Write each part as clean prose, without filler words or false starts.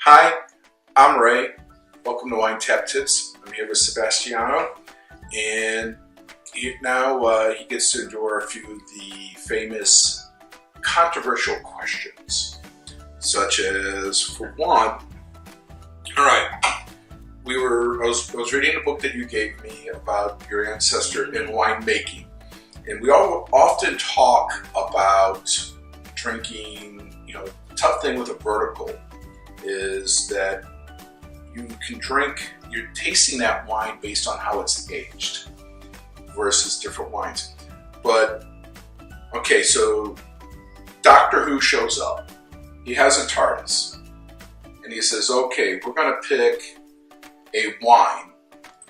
Hi, I'm Ray. Welcome to Wine Tap Tips. I'm here with Sebastiano, and now he gets to endure a few of the famous controversial questions, such as, for one, all right, I was reading a book that you gave me about your ancestor in winemaking, and we all often talk about drinking. The tough thing with a vertical is that you can drink, you're tasting that wine based on how it's aged versus different wines. But, okay, so Doctor Who shows up. He has a TARDIS. And he says, okay, we're going to pick a wine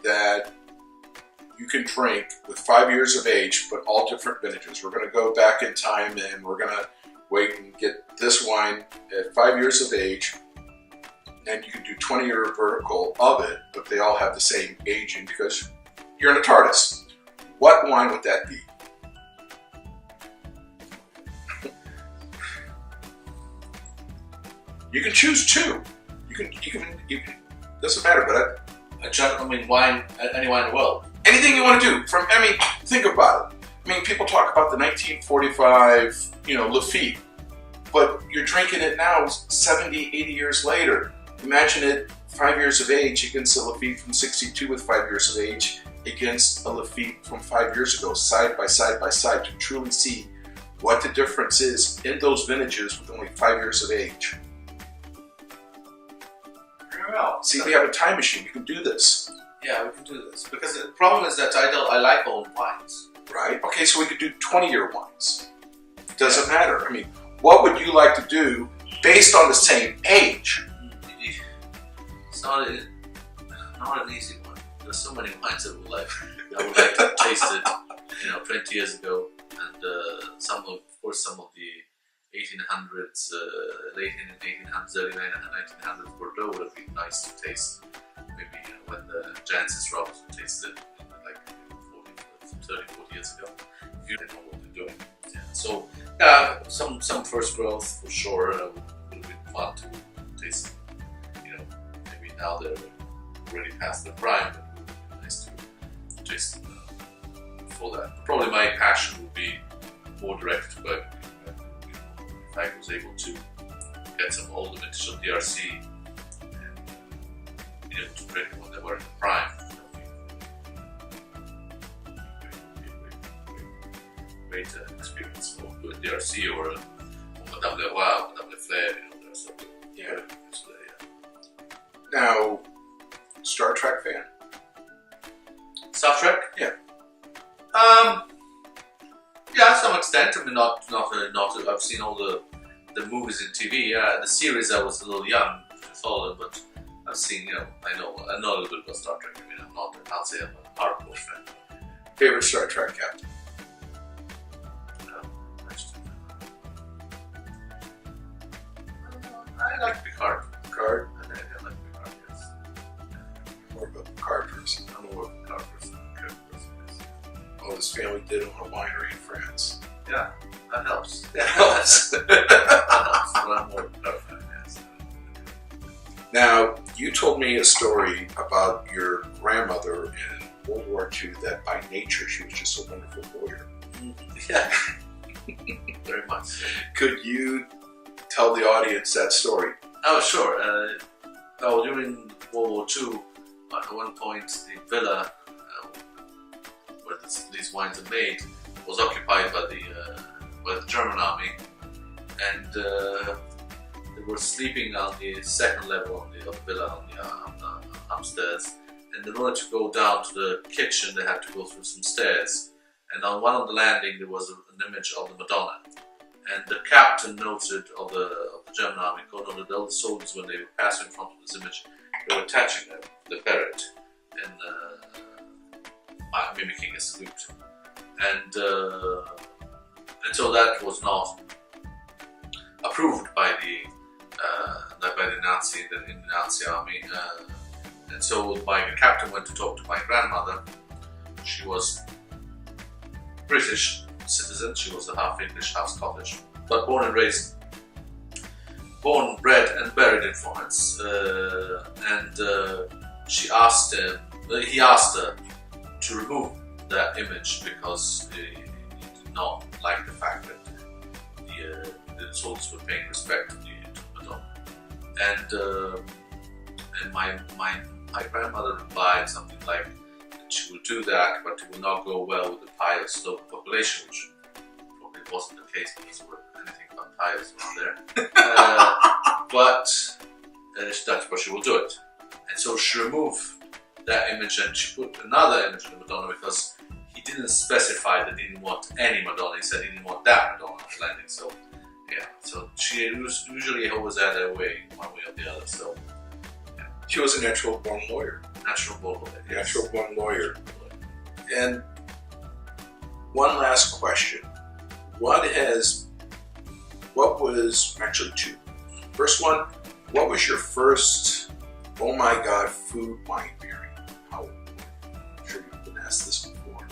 that you can drink with 5 years of age, but all different vintages. We're going to go back in time and we're going to wait and get this wine at 5 years of age. And you can do 20-year vertical of it, but they all have the same aging because you're in a TARDIS. What wine would that be? You can choose two. You can doesn't matter, but wine, any wine in the world. Anything you want to do. Think about it. People talk about the 1945, Lafite, but you're drinking it now 70, 80 years later. Imagine it 5 years of age against a Lafite from 62 with 5 years of age against a Lafite from 5 years ago, side by side by side, to truly see what the difference is in those vintages with only 5 years of age. Very well. See, we have a time machine. We can do this. Yeah, we can do this. Because the problem is that I like old wines. Right? Okay, so we could do 20-year wines. Doesn't matter. What would you like to do based on the same age? It's not an easy one. There's so many wines I would like to taste it, 20 years ago, and some of the 1800s, late 1800s, early 1900s Bordeaux would have been nice to taste. Maybe when the Jancis Robinson tasted it, like 30-40 years ago. If you didn't know what they're doing. Yeah. So some first growth for sure would be fun to taste. Maybe now they're already past their prime, but it would be nice to taste before that. Probably my passion would be more directed by if I was able to get some older vintage of DRC and be able to drink when they were in the prime. Great experience for doing DRC or WWII or WWII. Yeah. Now, Star Trek fan? Star Trek? Yeah. Yeah, to some extent. Not. I've seen all the movies and TV. Yeah, the series I was a little young to follow them, but I've seen. I know a little bit about Star Trek. I can't say I'm a hardcore fan. Favorite Star Trek captain? I like Picard. Picard? I like Picard, yes. More of a Picard person. I'm more of a Picard person than a Kirk person, yes. Oh, his family did own a winery in France. Yeah, that helps. That helps. That helps, but I'm more of a Picard fan, yes. Now, you told me a story about your grandmother in World War II that by nature she was just a wonderful lawyer. Yeah, very much so. Could you tell the audience that story? Oh, sure. During World War II, at one point, the villa where these wines are made was occupied by the German army, and they were sleeping on the second level of the villa on the upstairs. And in order to go down to the kitchen, they had to go through some stairs. And on one of the landing, there was an image of the Madonna. And the captain noted of the German army, noted that all the soldiers, when they were passing in front of this image, they were attaching the beret and mimicking a salute. And so that was not approved by the Nazi in the Nazi army. And so my captain went to talk to my grandmother. She was British citizen. She was a half English, half Scottish, but born and raised born, bred, and buried in Florence, and he asked her to remove that image because he did not like the fact that the soldiers were paying respect to Madonna. And my grandmother replied something like that she will do that, but it will not go well with the pious local population, which probably wasn't the case because there were anything but pious around there. But she will do it. And so she removed that image and she put another image of the Madonna because he didn't specify that he didn't want any Madonna. He said he didn't want that Madonna landing. So yeah, so she usually always had her way, one way or the other. So yeah. She was a natural born lawyer. Natural born lawyer. Yes. Natural born lawyer. And one last question. Actually two. First one, what was your first, oh my God, food wine pairing? I'm sure you've been asked this before.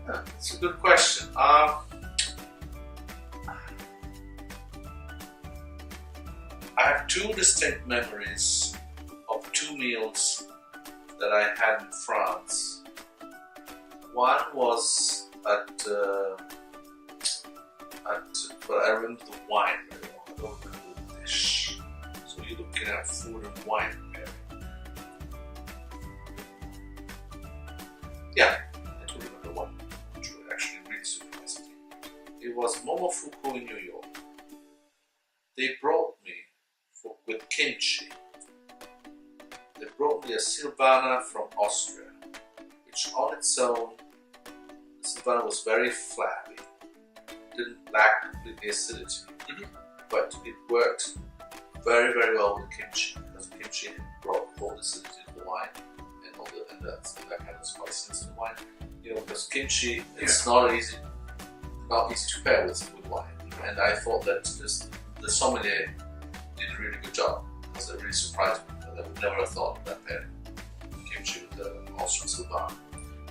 That's a good question. I have two distinct memories of two meals that I had in France. One was but I remember the wine very well. I don't remember the dish. So you're looking at food and wine pairing. Yeah, I do remember one, which was actually really surprising. It was Momofuku in New York. They brought me with kimchi. They brought me a Silvana from Austria, which on its own, the Silvana was very flabby. Didn't lack completely acidity, but it worked very, very well with kimchi because kimchi brought all the acidity to the wine and that kind of spiciness in the wine. You know, because kimchi is not easy to pair with wine, and I thought that the sommelier did a really good job because it really surprised me. I would never have thought of that pairing kimchi with the Austrian Silvana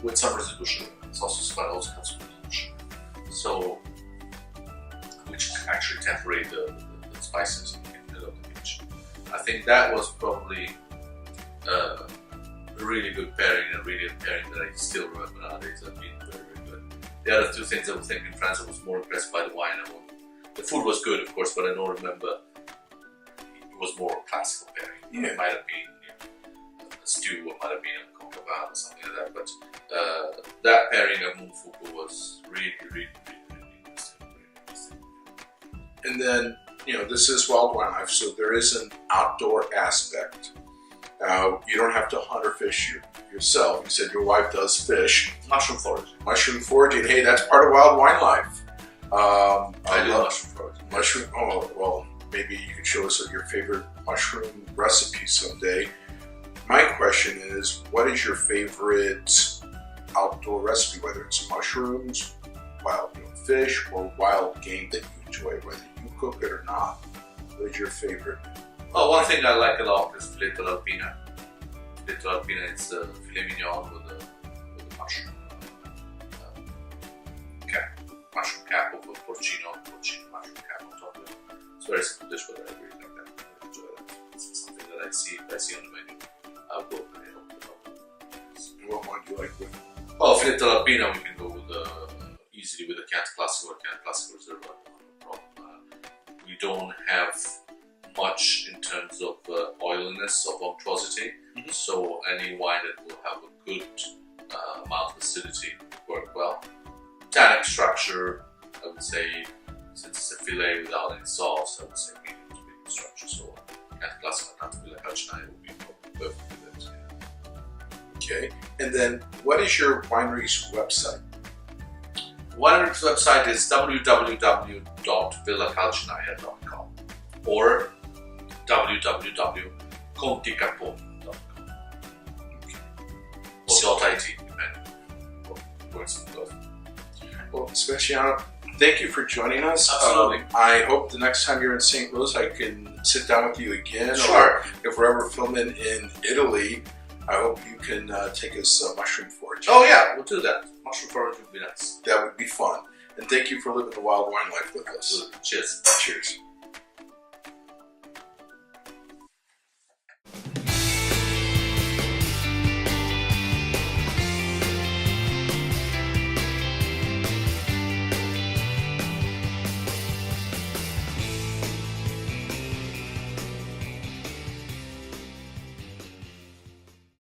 with some residual sugar. It's also quite also has some residual sugar. So, which actually temporate the spices in the kimchi. I think that was probably a really good pairing, and really a pairing that I still remember nowadays as being very, very good. The other two things I was thinking in France, I was more impressed by the wine. The food was good, of course, but I don't remember. It was more classical pairing. Yeah. It might have been a stew, or might have been a coq au vin or something like that. But that pairing of Momofuku was really, really, really interesting. And then, this is wild wildlife, so there is an outdoor aspect. You don't have to hunt or fish yourself. You said your wife does fish. Mushroom foraging. Mushroom foraging. Hey, that's part of wild wine life. I do mushroom foraging. Oh, well, maybe you could show us your favorite mushroom recipe someday. My question is, what is your favorite outdoor recipe, whether it's mushrooms, wild fish, or wild game that you enjoy, whether you cook it or not? What is your favorite? Well, one thing I like a lot is filet all'alpina. Filet all'alpina is filet mignon with a mushroom cap, mushroom cap over porcino mushroom cap on top of it. It's a very simple dish, but I really like that. I enjoy that. It's something that I see on the menu. I'll go with it. And what one do you like with? Oh, filet all'alpina, we can go with easily with a Chianti Classico or Chianti Classico Reserva. No problem. We don't have much in terms of oiliness of unctuosity, so any wine that will have a good amount of acidity will work well. Tannic structure, I would say, since it's a filet without any sauce, I would say medium to medium structure. So Chianti Classico and Calcinaia would be perfect with it. Okay, and then what is your winery's website? Winery's website is www.villacalcinaia.com or www.conticapponi.com or .it, depending on words and both. Well, Sebastiano, thank you for joining us. Absolutely. I hope the next time you're in St. Louis, I can sit down with you again. Sure. Or if we're ever filming in Italy, I hope you can take us mushroom foraging. Oh yeah, we'll do that. Mushroom foraging would be nice. That would be fun. And thank you for living the wild wine life with us. Absolutely. Cheers. Cheers.